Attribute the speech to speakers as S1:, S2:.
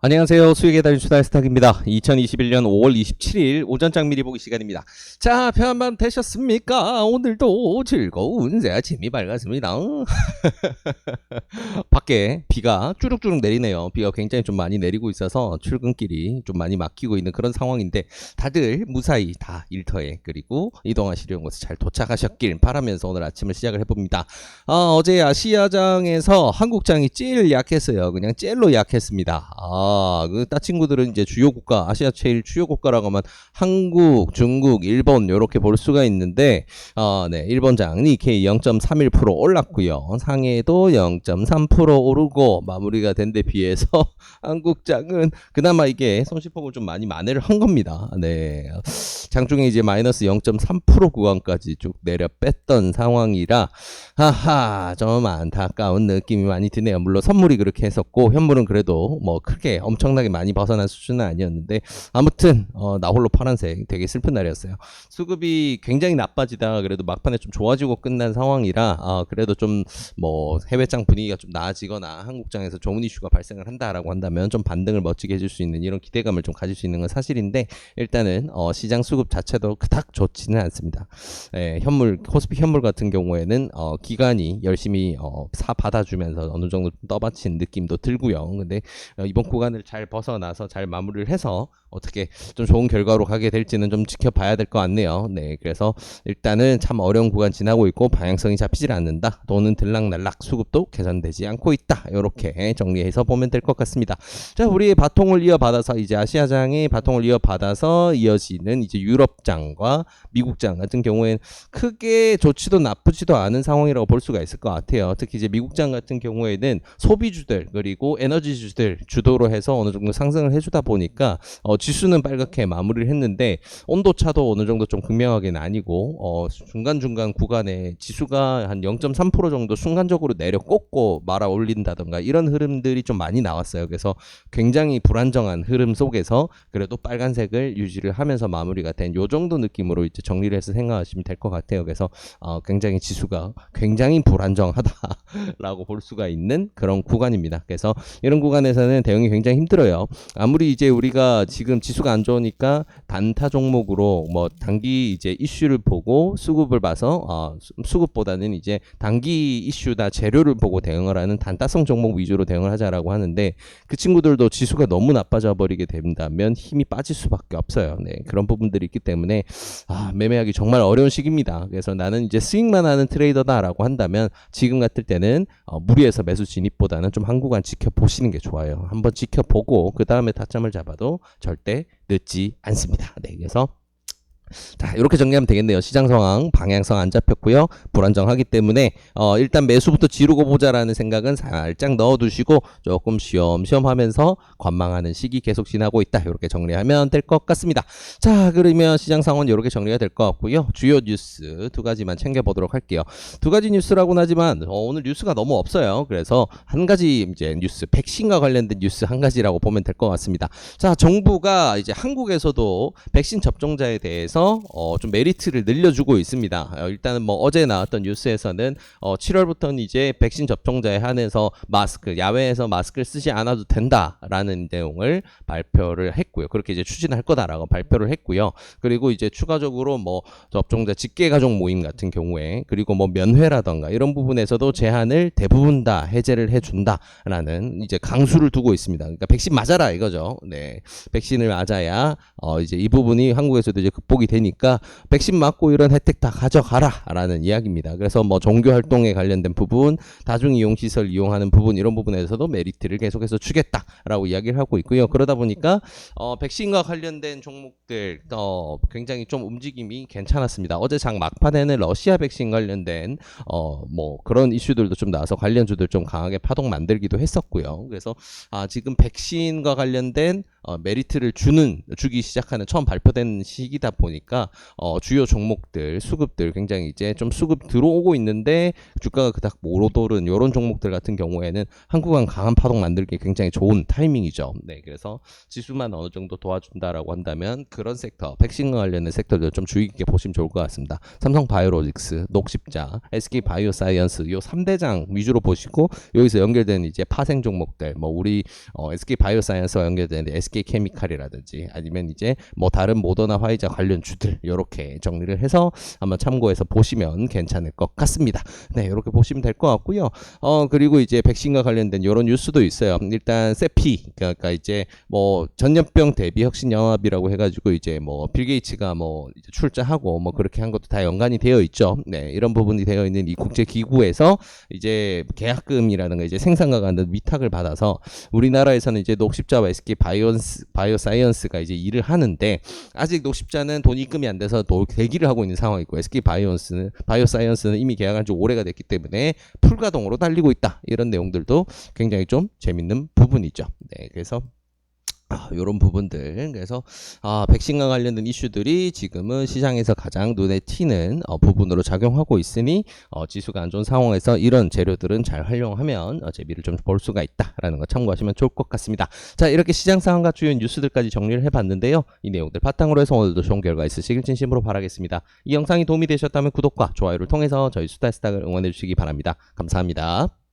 S1: 안녕하세요. 수익의 달인 수다스탁입니다. 2021년 5월 27일 오전장 미리 보기 시간입니다. 자, 편안밤 되셨습니까? 오늘도 즐거운 아침이 밝았습니다. 밖에 비가 쭈룩쭈룩 내리네요. 비가 굉장히 좀 많이 내리고 있어서 출근길이 좀 많이 막히고 있는 그런 상황인데 다들 무사히 다 일터에 그리고 이동하시려는 곳에 잘 도착하셨길 바라면서 오늘 아침을 시작을 해봅니다. 어제 아시아장에서 한국장이 제일 약했어요. 그냥 젤로 약했습니다. 그 친구들은 이제 주요 국가, 아시아 제일 주요 국가라고 하면 한국, 중국, 일본 이렇게 볼 수가 있는데, 네, 일본장 니케이 0.31% 올랐고요. 상해도 0.3% 오르고 마무리가 된 데 비해서 한국장은 그나마 이게 손실폭을 좀 많이 만회를 한 겁니다. 네, 장중에 이제 마이너스 0.3% 구간까지 쭉 내려 뺐던 상황이라, 좀 안타까운 느낌이 많이 드네요. 물론 선물이 그렇게 했었고 현물은 그래도 뭐 크게 엄청나게 많이 벗어난 수준은 아니었는데 아무튼 나 홀로 파란색 되게 슬픈 날이었어요. 수급이 굉장히 나빠지다가 그래도 막판에 좀 좋아지고 끝난 상황이라 그래도 좀 뭐 해외장 분위기가 좀 나아지거나 한국장에서 좋은 이슈가 발생을 한다라고 한다면 좀 반등을 멋지게 해줄 수 있는 이런 기대감을 좀 가질 수 있는 건 사실인데 일단은 시장 수급 자체도 그닥 좋지는 않습니다. 현물 코스피 현물 같은 경우에는 기관이 열심히 받아주면서 어느 정도 떠받친 느낌도 들고요. 근데 이번 구간을 잘 벗어나서 잘 마무리를 해서 어떻게 좀 좋은 결과로 가게 될지는 좀 지켜봐야 될 것 같네요. 네, 그래서 일단은 참 어려운 구간 지나고 있고 방향성이 잡히질 않는다. 돈은 들락날락 수급도 개선되지 않고 있다. 이렇게 정리해서 보면 될 것 같습니다. 자, 우리의 바통을 이어받아서 이제 아시아장의 바통을 이어받아서 이어지는 이제 유럽장과 미국장 같은 경우에는 크게 좋지도 나쁘지도 않은 상황이라고 볼 수가 있을 것 같아요. 특히 이제 미국장 같은 경우에는 소비주들 그리고 에너지주들 주도로 해서 어느 정도 상승을 해주다 보니까 지수는 빨갛게 마무리를 했는데 온도차도 어느 정도 좀 극명하게는 아니고 중간중간 구간에 지수가 한 0.3% 정도 순간적으로 내려 꽂고 말아 올린다던가 이런 흐름들이 좀 많이 나왔어요. 그래서 굉장히 불안정한 흐름 속에서 그래도 빨간색을 유지를 하면서 마무리가 된 요 정도 느낌으로 이제 정리를 해서 생각하시면 될 것 같아요. 그래서 굉장히 지수가 굉장히 불안정하다라고 볼 수가 있는 그런 구간입니다. 그래서 이런 구간에서는 대응이 굉장히 힘들어요. 아무리 이제 우리가 지금 지수가 안 좋으니까 단타 종목으로 뭐 단기 이제 이슈를 보고 수급을 봐서 수급보다는 이제 단기 이슈다 재료를 보고 대응을 하는 단타성 종목 위주로 대응을 하자라고 하는데 그 친구들도 지수가 너무 나빠져 버리게 된다면 힘이 빠질 수밖에 없어요. 네, 그런 부분들이 있기 때문에 매매하기 정말 어려운 시기입니다. 그래서 나는 이제 스윙만 하는 트레이더다라고 한다면 지금 같을 때는 무리해서 매수 진입보다는 좀 한 구간 지켜보시는 게 좋아요. 한번 지켜보고 그 다음에 타점을 잡아도 절대 늦지 않습니다. 네, 그래서 자, 이렇게 정리하면 되겠네요. 시장 상황, 방향성 안 잡혔고요. 불안정하기 때문에 일단 매수부터 지르고 보자라는 생각은 살짝 넣어두시고 조금 쉬엄쉬엄 하면서 관망하는 시기 계속 지나고 있다. 이렇게 정리하면 될 것 같습니다. 자, 그러면 시장 상황은 이렇게 정리가 될 것 같고요. 주요 뉴스 두 가지만 챙겨보도록 할게요. 두 가지 뉴스라고는 하지만 오늘 뉴스가 너무 없어요. 그래서 한 가지 이제 뉴스, 백신과 관련된 뉴스 한 가지라고 보면 될 것 같습니다. 자, 정부가 이제 한국에서도 백신 접종자에 대해서 좀 메리트를 늘려주고 있습니다. 일단은 뭐 어제 나왔던 뉴스에서는 7월부터는 이제 백신 접종자에 한해서 마스크, 야외에서 마스크를 쓰지 않아도 된다라는 내용을 발표를 했고요. 그렇게 이제 추진할 거다라고 발표를 했고요. 그리고 이제 추가적으로 뭐 접종자 직계 가족 모임 같은 경우에 그리고 뭐 면회라던가 이런 부분에서도 제한을 대부분 다 해제를 해준다라는 이제 강수를 두고 있습니다. 그러니까 백신 맞아라 이거죠. 네, 백신을 맞아야 이제 이 부분이 한국에서도 이제 극복이 되니까 백신 맞고 이런 혜택 다 가져가라 라는 이야기입니다. 그래서 뭐 종교 활동에 관련된 부분, 다중이용시설 이용하는 부분 이런 부분에서도 메리트를 계속해서 주겠다라고 이야기를 하고 있고요. 그러다 보니까 백신과 관련된 종목들 굉장히 좀 움직임이 괜찮았습니다. 어제 장 막판에는 러시아 백신 관련된 뭐 그런 이슈들도 좀 나와서 관련주들 좀 강하게 파동 만들기도 했었고요. 그래서 지금 백신과 관련된 메리트를 주기 시작하는 처음 발표된 시기다 보니 보니까 주요 종목들 수급들 굉장히 이제 좀 수급 들어오고 있는데 주가가 그닥 못 오르는 이런 종목들 같은 경우에는 한국은 강한 파동 만들기 굉장히 좋은 타이밍이죠. 네, 그래서 지수만 어느 정도 도와준다라고 한다면 그런 섹터, 백신과 관련된 섹터들 좀 주의 깊게 보시면 좋을 것 같습니다. 삼성바이오로직스, 녹십자, SK바이오사이언스 요 3대장 위주로 보시고 여기서 연결된 이제 파생 종목들, 뭐 우리 SK바이오사이언스와 연결된 SK케미칼이라든지 아니면 이제 뭐 다른 모더나 화이자 관련 주들 이렇게 정리를 해서 한번 참고해서 보시면 괜찮을 것 같습니다. 네, 이렇게 보시면 될 것 같고요. 그리고 이제 백신과 관련된 이런 뉴스도 있어요. 일단 세피, 그러니까 이제 뭐 전염병 대비 혁신 영합이라고 해가지고 이제 뭐 빌 게이츠가 뭐 이제 출자하고 뭐 그렇게 한 것도 다 연관이 되어 있죠. 네, 이런 부분이 되어 있는 이 국제 기구에서 이제 계약금이라든가 이제 생산과 관련 위탁을 받아서 우리나라에서는 이제 녹십자와 SK 바이오사이언스가 이제 일을 하는데 아직 녹십자는 돈이 입금이 안 돼서 대기를 하고 있는 상황이고 SK 바이오사이언스는 이미 계약한 지 오래가 됐기 때문에 풀가동으로 달리고 있다. 이런 내용들도 굉장히 좀 재밌는 부분이죠. 네, 그래서 이런 부분들 그래서 백신과 관련된 이슈들이 지금은 시장에서 가장 눈에 튀는 부분으로 작용하고 있으니 지수가 안 좋은 상황에서 이런 재료들은 잘 활용하면 재미를 좀 볼 수가 있다라는 거 참고하시면 좋을 것 같습니다. 자, 이렇게 시장 상황과 주요 뉴스들까지 정리를 해봤는데요. 이 내용들 바탕으로 해서 오늘도 좋은 결과 있으시길 진심으로 바라겠습니다. 이 영상이 도움이 되셨다면 구독과 좋아요를 통해서 저희 수다스닥을 응원해 주시기 바랍니다. 감사합니다.